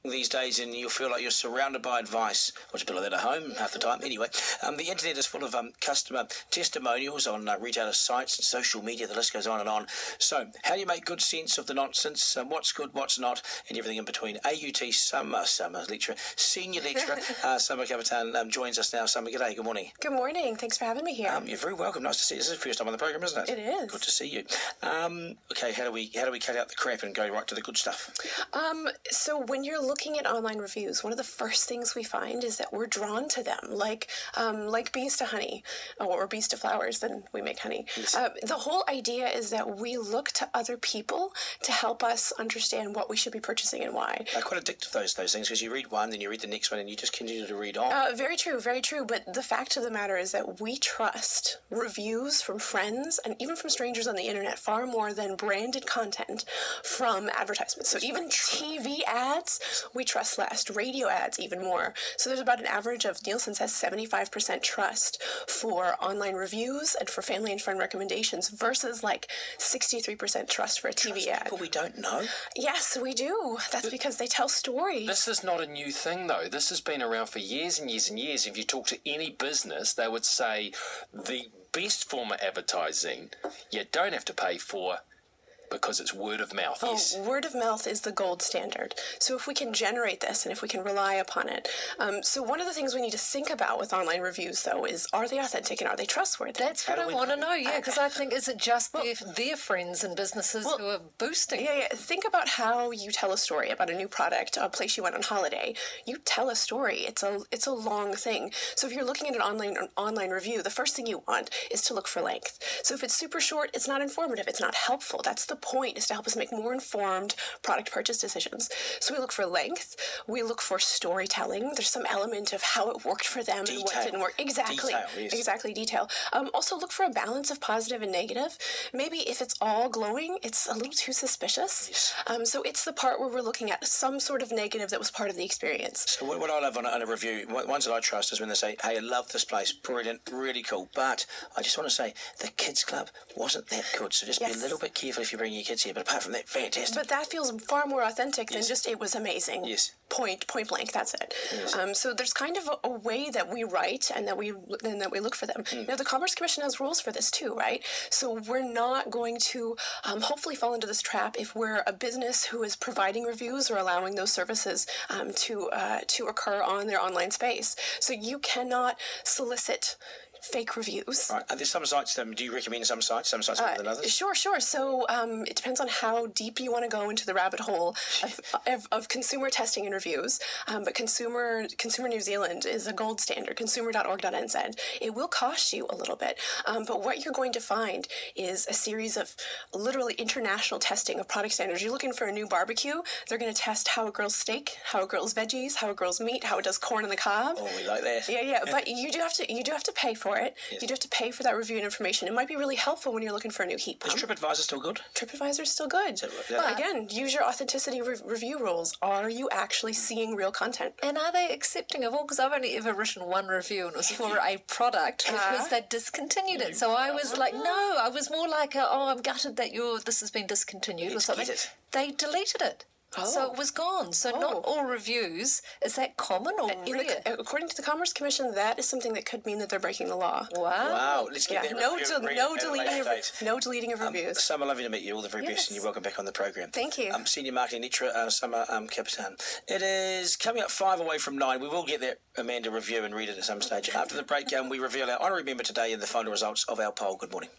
these days, and you'll feel like you're surrounded by advice. Watch a bit of that at home half the time. Anyway, the internet is full of customer testimonials on retailer sites and social media. The list goes on and on. So, how do you make good sense of the nonsense? What's good, what's not, and everything in between? AUT summer lecturer, senior lecturer, Summer Kapitan joins us now. Summer, g'day. Good morning. Good morning. Thanks for having me here. You're very welcome. Nice to see you. This is the first time on the program, isn't it? It is. Good to see you. Okay, how do we cut out the crap and go right to the good stuff? So when you're looking at online reviews, one of the first things we find is that we're drawn to them, like bees to honey, or bees to flowers. Then we make honey. Yes. The whole idea is that we look to other people to help us understand what we should be purchasing and why. They're quite addictive, those things, because you read one, then you read the next one, and you just continue to read on. Very true, very true. But the fact of the matter is that we trust reviews from friends and even from strangers on the internet far more than branded content from advertisements. So even TV ads, we trust less. Radio ads, even more. So there's about an average of, Nielsen says, 75% trust for online reviews and for family and friend recommendations versus like 63% trust for a TV ad. People we don't know? Yes, we do. That's because they tell stories. This is not a new thing, though. This has been around for years and years and years. If you talk to any business, they would say the best form of advertising you don't have to pay for because it's word of mouth. Oh, yes. Word of mouth is the gold standard. So if we can generate this and if we can rely upon it. So one of the things we need to think about with online reviews, though, is are they authentic and are they trustworthy? That's what I want to know, because I think, is it just their friends and businesses who are boosting? Yeah. Think about how you tell a story about a new product, a place you went on holiday. You tell a story. It's a long thing. So if you're looking at an online review, the first thing you want is to look for length. So if it's super short, it's not informative. It's not helpful. That's the point, is to help us make more informed product purchase decisions. So we look for length. We look for storytelling. There's some element of how it worked for them and what didn't work. Exactly. Detail, yes. Exactly, detail. Also look for a balance of positive and negative. Maybe if it's all glowing, it's a little too suspicious. Yes. So it's the part where we're looking at some sort of negative that was part of the experience. So what I love on a review, ones that I trust, is when they say, hey, I love this place, brilliant, really cool, but I just want to say the kids club wasn't that good, so just be a little bit careful if you bring your kids here, but apart from that, fantastic. But that feels far more authentic than just it was amazing. Yes. Point blank, that's it. Yes. So there's kind of a way that we write and that we look for them. Now, the Commerce Commission has rules for this too, right? So we're not going to hopefully fall into this trap if we're a business who is providing reviews or allowing those services to occur on their online space. So you cannot solicit fake reviews. Right. Are there some sites, do you recommend some sites better than others? Sure. So it depends on how deep you want to go into the rabbit hole of consumer testing and reviews. But Consumer New Zealand is a gold standard, consumer.org.nz. It will cost you a little bit. But what you're going to find is a series of literally international testing of product standards. You're looking for a new barbecue. They're going to test how it grills steak, how it grills veggies, how it grills meat, how it does corn on the cob. Oh, we like that. Yeah. But you do have to pay for it. Yes. You do have to pay for that review and information. It might be really helpful when you're looking for a new heat pump. Is TripAdvisor still good? TripAdvisor is still good. But again, use your authenticity review rules. Are you actually seeing real content? And are they accepting of all? Because I've only ever written one review, and it was for a product because they discontinued it. So I was like, no, I was more like, I'm gutted that this has been discontinued or something. They deleted it. So it was gone. So not all reviews. Is that common or rare? According to the Commerce Commission, that is something that could mean that they're breaking the law. Wow. Let's get that. No deleting of reviews. Summer, lovely to meet you. All the very best, and you're welcome back on the program. Thank you. Senior Marketing Lecturer, Summer Kapitan. It is coming up 5 away from 9. We will get that Amanda review and read it at some stage. After the break, we reveal our honorary member today and the final results of our poll. Good morning.